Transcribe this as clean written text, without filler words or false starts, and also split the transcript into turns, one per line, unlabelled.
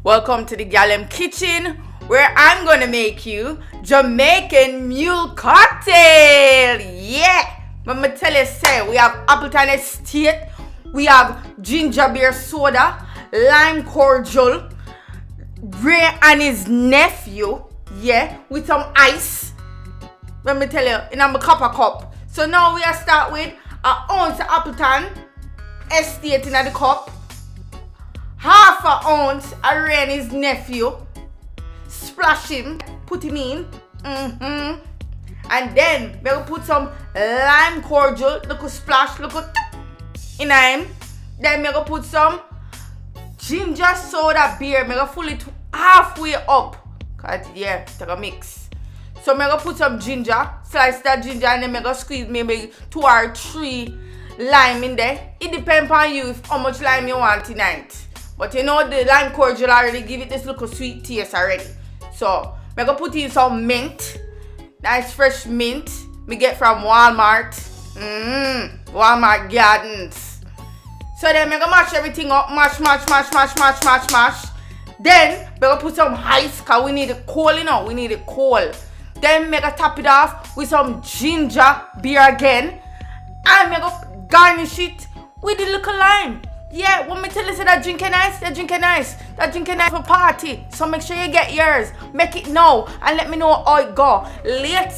Welcome to the Gyaldem kitchen, where I'm gonna make you Jamaican Mule Cocktail. Yeah, but me tell you, say we have Appleton Estate, we have ginger beer soda, lime cordial, Wray and his nephew. Yeah, with some ice. Let me tell you, in a copper cup. So now we are start with an ounce of Appleton Estate in the cup. Half an ounce of Wray and his nephew. Splash him, put him in. And then we're gonna put some lime cordial, look a splash, look a in him. Then we're gonna put some ginger soda beer. We're gonna fill it halfway up. Cause yeah, take a mix. So we're gonna put some ginger, slice that ginger, and then we're gonna squeeze maybe 2 or 3 lime in there. It depends on you how much lime you want tonight. But you know the lime cordial already give it this little sweet taste already. So we're gonna put in some mint. Nice fresh mint. We get from Walmart. Walmart Gardens. So then we're gonna mash everything up. Mash. Then we're gonna put some ice because we need it cold, you know. We need it cold. Then we're gonna top it off with some ginger beer again. And we're gonna garnish it with the little lime. Yeah, when me tell you say that drinking nice, that drinking nice for party. So make sure you get yours. Make it now and let me know how it go later.